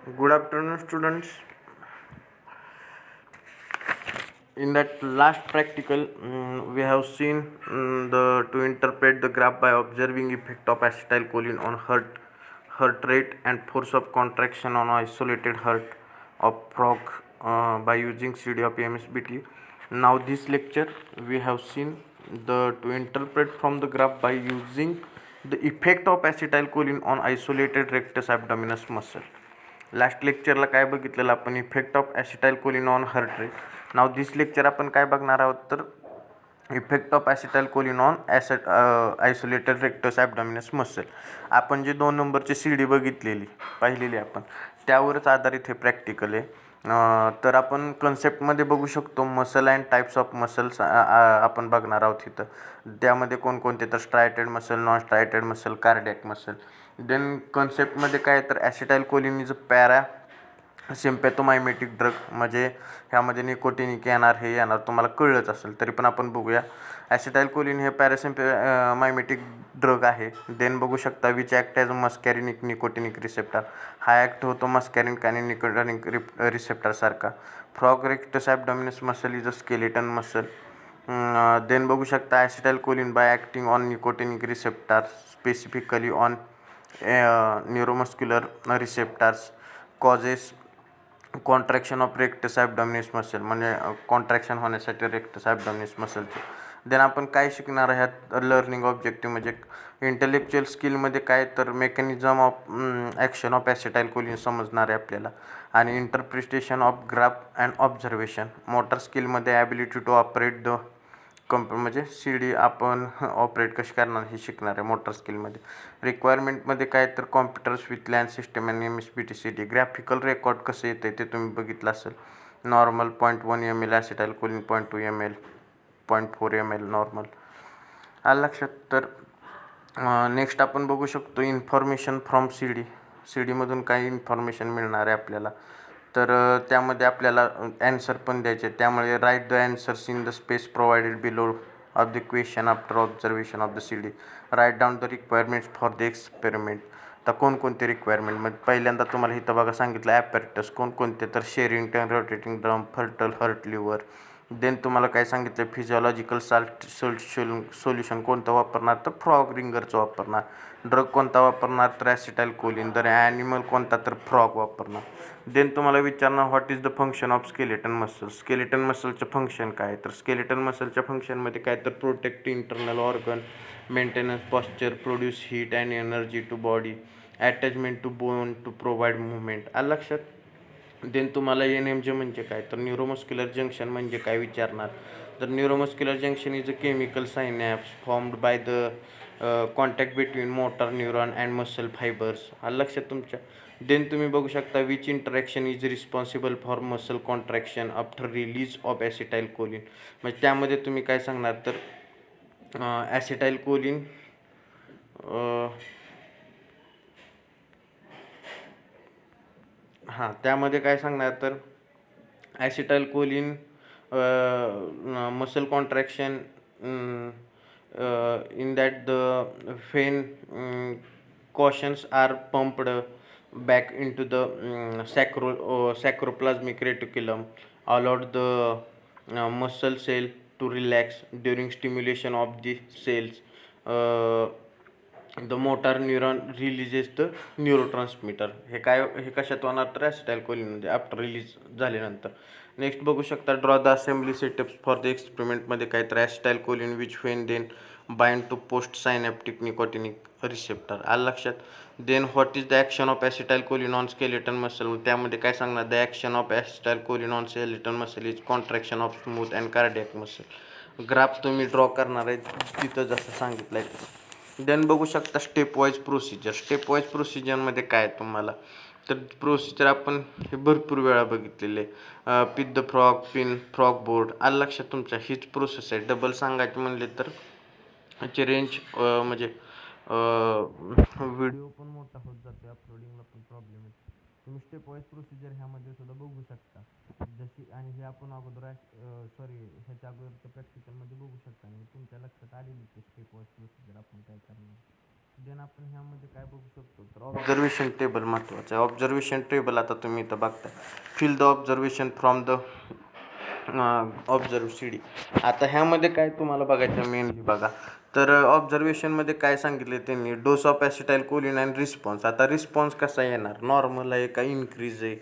Good afternoon, students. In that last practical, we have seen the to interpret the graph by observing effect of acetylcholine on heart rate and force of contraction on isolated heart of frog by using CD of MSBT. Now, this lecture we have seen the to interpret from the graph by using the effect of acetylcholine on isolated rectus abdominis muscle. Last लेक्चरला काय बघितलेलं आपण effect of acetylcholine on heart rate. Now this lecture आपण काय बघणार आहोत तर effect of acetylcholine on isolated rectus abdominis muscle. आपण जे 2 नंबरची CD बघितलेली पाहिलेली आपण त्यावरच आधारित हे प्रॅक्टिकल आहे. तर आपण कन्सेप्टमध्ये बघू शकतो muscle and types of muscles आपण बघणार आहोत इथं. त्यामध्ये कोणकोणते तर striated muscle, non striated muscle, cardiac muscle. Then कन्सेप्टमध्ये काय तर ॲसिटाइलकोलिन इज अ सिम्पॅथोमायमेटिक ड्रग, म्हणजे ह्यामध्ये निकोटिनिक येणार, हे येणार तुम्हाला कळलंच असेल, तरी पण आपण बघूया. ॲसिटाइलकोलिन हे मायमेटिक ड्रग आहे. देन बघू शकता which act as muscarinic nicotinic receptor. हा ॲक्ट होतो मस्कॅरिनिक आणि निकोटिनिक रिसेप्टरसारखा. Frog rectus abdominis muscle is a skeleton muscle. Then बघू शकता acetylcholine by acting on nicotinic receptor specifically on neuromuscular receptors causes contraction of rectus abdominis muscle, म्हणजे contraction होण्यासाठी rectus abdominis मसलचे. Then आपण काय शिकणार ह्यात लर्निंग ऑब्जेक्टिव्ह म्हणजे इंटेलेक्च्युअल स्किलमध्ये काय तर mechanism of action of acetylcholine समजणार आहे आपल्याला, आणि interpretation of graph and observation. Motor स्किलमध्ये ॲबिलिटी टू ऑपरेट द म्हणजे CD आपण ऑपरेट कशी करणार हे शिकणार आहे मोटर स्किलमध्ये. रिक्वायरमेंटमध्ये काय तर कॉम्प्युटर्स विथ लॅन सिस्टम आणि MSBT CD. ग्राफिकल रेकॉर्ड कसं येते ते तुम्ही बघितलं असेल. Normal 0.1 ml ॲसिटाइलकोलिन, 0.2 ml, 0.4 ml normal. आलं लक्षात. तर नेक्स्ट आपण बघू शकतो इन्फॉर्मेशन फ्रॉम CD मधून काही इन्फॉर्मेशन मिळणार आहे आपल्याला. तर त्यामध्ये आपल्याला ॲन्सर पण द्यायचे. त्यामुळे write the answers in the space provided below of the question after observation of the CD. Write down the requirements for the experiment. तर कोणकोणते रिक्वायरमेंट पहिल्यांदा तुम्हाला इथं बघा सांगितलं ॲपॅरेटस कोणकोणते तर शेरिंग्टन, रोटेटिंग ड्रम, फर्टल, हर्ट लिव्हर. देन तुम्हाला काय सांगितलं फिजिओलॉजिकल सोल्युशन कोणतं वापरणार तर फ्रॉग रिंगरचं वापरणार. ड्रग कोणता वापरणार तर ॲसिटाइलकोलिन. तर ॲनिमल कोणता तर फ्रॉग वापरणार. देन तुम्हाला विचारणार what is the function of skeleton muscle. Skeleton मसलचं फंक्शन काय तर स्केलेटन मसलच्या फंक्शनमध्ये काय तर protect internal organ, maintenance posture, produce heat and energy to body, attachment to bone to provide movement. आलं लक्षात. देन तुम्हाला NMJ म्हणजे काय तर न्यूरोमस्क्युलर जंक्शन म्हणजे काय विचारणार. तर neuromuscular junction is a chemical synapse formed by the contact between motor neuron and muscle fibers. आलं लक्षात तुमच्या. देन तुम्ही बघू शकता which interaction is responsible for muscle contraction after release of acetylcholine. म्हणजे त्यामध्ये तुम्ही काय सांगणार तर ॲसिटाइलकोलिन त्यामध्ये काय सांगणार तर acetylcholine muscle contraction in that the vein cautions are pumped back into the sacroplasmic reticulum, allowed the muscle cell to relax during stimulation of the cells. The motor neuron releases the neurotransmitter. हे कशात होणार तर ॲसिटाइलकोलिनमध्ये after release झाल्यानंतर. Next बघू शकता draw the assembly setups for the एक्सपेरिमेंटमध्ये काय तर acetylcholine which when then bind to post synaptic nicotinic receptor. आलं लक्षात. Then what is the action of acetylcholine on skeleton muscle. त्यामध्ये काय सांगणार the action of acetylcholine on skeleton muscle is contraction of smooth and cardiac muscle. Graph तुम्ही draw करणार आहे तिथं जसं सांगितलं आहे. देन बघू शकता step wise procedure. Step wise प्रोसिजरमध्ये काय तुम्हाला तर प्रोसिजर आपण हे भरपूर वेळा बघितलेले. Pin the frog, pin frog board. आलं लक्षात तुमच्या. हीच प्रोसेस आहे. डबल सांगायचे म्हणले तर ह्याची रेंज म्हणजे व्हिडिओ पण मोठा होत जातो, अपलोडिंगला पण प्रॉब्लेम येतो. तुम्ही स्टेप वाईज प्रोसिजर ह्यामध्ये सुद्धा बघू शकता जशी, आणि हे आपण अगोदर ह्याच्या अगोदरच्या प्रॅक्टिकलमध्ये बघू शकता आणि तुमच्या लक्षात आलेली ते स्टेप वाईज प्रोसिजर आपण काय करणार. देन आपण ह्यामध्ये काय बघू शकतो तर ऑब्झर्वेशन टेबल महत्त्वाचं आहे. ऑब्झर्वेशन टेबल आता तुम्ही इथं बघताय, fill the observation from the observe C D. आता ह्यामध्ये काय तुम्हाला बघायचं मेनली बघा, तर ऑब्झर्वेशनमध्ये काय सांगितले त्यांनी, dose of acetylcholine and response. आता रिस्पॉन्स कसा येणार, नॉर्मल आहे का इन्क्रीज आहे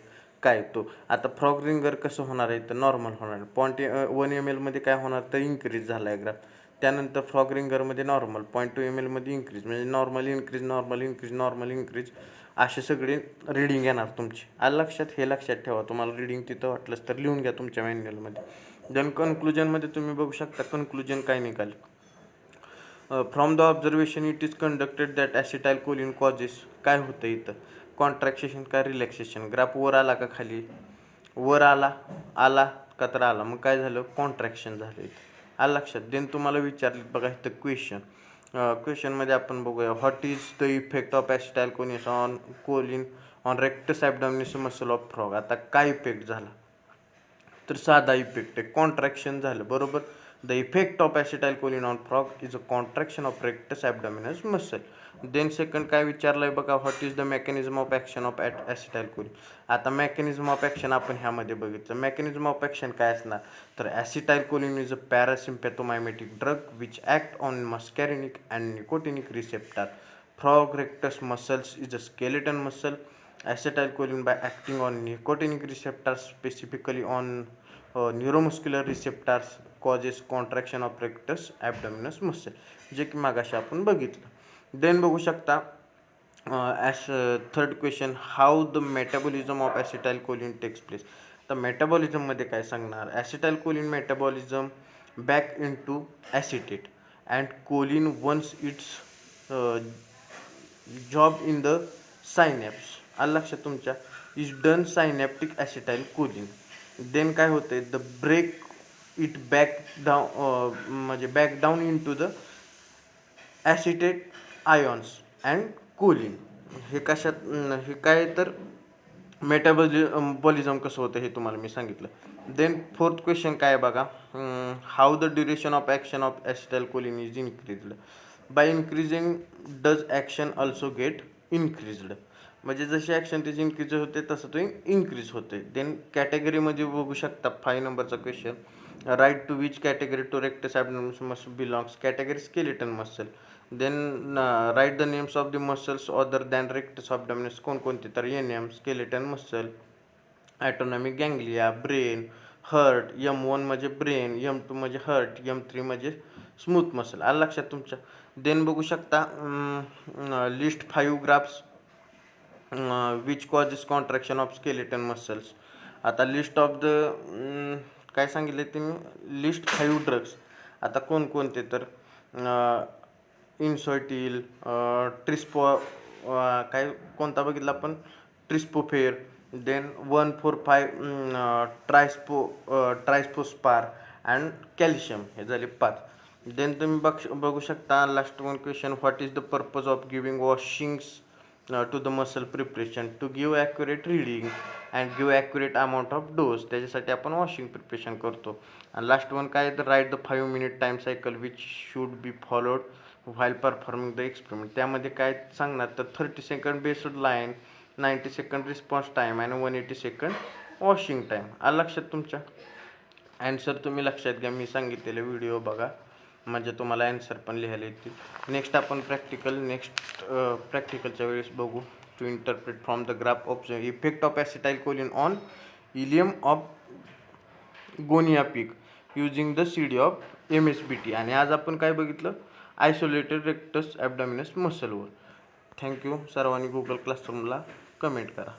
काय तो. आता फ्रॉग रिंगर कसं होणार आहे तर नॉर्मल होणार आहे. 1 ml मध्ये काय होणार तर इन्क्रीज झाला आहे ग्राफ. त्यानंतर फ्रॉग रिंगरमध्ये नॉर्मल 0.2 ml मध्ये इन्क्रीज, म्हणजे normal increase normal increase normal increase असे सगळे रिडिंग येणार तुमची. आलं लक्षात, हे लक्षात ठेवा. तुम्हाला रिडिंग तिथं वाटलंच तर लिहून घ्या तुमच्या मॅन्युअलमध्ये. देन कन्क्लुजनमध्ये तुम्ही बघू शकता कन्क्लुजन काय निघाले. From the observation it is conducted that acetylcholine causes. काय होतं इथं, कॉन्ट्रॅक्शन का रिलॅक्सेशन. ग्राफ वर आला का खाली, वर आला आला का तर आला, मग काय झालं कॉन्ट्रॅक्शन झालं इथं. आलं लक्षात. देन तुम्हाला विचारले बघा इथं क्वेश्चन. क्वेश्चनमध्ये आपण बघूया, what is the effect of acetylcholine on rectus abdominis muscle of frog. आता काय इफेक्ट झाला तर साधा इफेक्ट आहे, कॉन्ट्रॅक्शन झालं बरोबर. The effect of acetylcholine on frog is a contraction of rectus abdominis muscle. Then second काय विचारलं आहे बघा, what is the mechanism of action of acetylcholine. आता मेकॅनिझम ऑफ ॲक्शन आपण ह्यामध्ये बघितलं. मेकॅनिझम ऑफ ॲक्शन काय असणार तर acetylcholine is a parasympathomimetic drug which act on muscarinic and nicotinic receptor. Frog rectus muscles is a skeleton muscle. Acetylcholine by acting on nicotinic receptors, specifically on neuromuscular receptors, causes contraction of rectus abdominis muscle, जे की मागाशी आपण बघितलं. Then बघू शकता third question, how the metabolism of acetylcholine takes place. तर मेटाबॉलिझममध्ये काय सांगणार, acetylcholine metabolism back in to acetate and choline once its job in the synapse. आलं लक्षात तुमच्या, is done synaptic acetylcholine. देन काय होते, the break it back down, म्हणजे back down in to the acetate ions and choline. हे कशात हे काय तर मेटाबॉलिझम कसं होतं हे तुम्हाला मी सांगितलं. देन फोर्थ क्वेश्चन काय बघा, how the duration of action of acetylcholine is increased. By increasing does action also get increased. म्हणजे जशी ॲक्शन त्याची इन्क्रीज होते तसं तो इन्क्रीज होते. देन कॅटेगरीमध्ये बघू शकता 5 नंबरचा question, write to which category to rectus abdominis muscle belongs. Category skeleton muscle. Then write the names of the muscles other than rectus abdominis. कोणकोणते तर M skeleton muscle, autonomic ganglia, brain, heart. M1 म्हणजे brain, M2 म्हणजे hurt, M3 म्हणजे smooth muscle. आलं लक्षात तुमच्या. Then बघू शकता list 5 graphs which causes contraction of skeleton muscles. आता लिस्ट ऑफ द काय सांगितले तुम्ही, लिस्ट 5 ड्रग्स. आता कोणकोणते तर इन्सॉटिल, ट्रिस्पो, काय कोणता बघितला आपण, ट्रिस्पोफेर. देन 145 ट्रायस्पोस्पार अँड कॅल्शियम. हे झाले 5. देन तुम्ही बघू शकता last one question, what is the purpose of giving washings to the muscle preparation. To give accurate reading and give accurate amount of dose. त्याच्यासाठी आपण वॉशिंग प्रिपरेशन करतो. आणि लास्ट वन काय तर write the 5 minute time cycle which should be followed while performing the experiment. त्यामध्ये काय सांगणार तर 30 second based line, 90 second response time आणि 180 सेकंड वॉशिंग टाईम. आलं लक्षात तुमच्या. ॲन्सर तुम्ही लक्षात घ्या, मी सांगितलेले व्हिडिओ बघा म्हणजे तुम्हाला ॲन्सर पण लिहायला येतील. नेक्स्ट आपण प्रॅक्टिकलच्या वेळेस बघू, to interpret from the graph of effect of acetylcholine on ileum of guinea pig using the CD of MSBT. आणि आज आपण काय बघितलं, आयसोलेटेड रेक्टस ॲब्डॉमिनस मसलवर. थँक्यू. सर्वांनी गुगल क्लासरूमला कमेंट करा.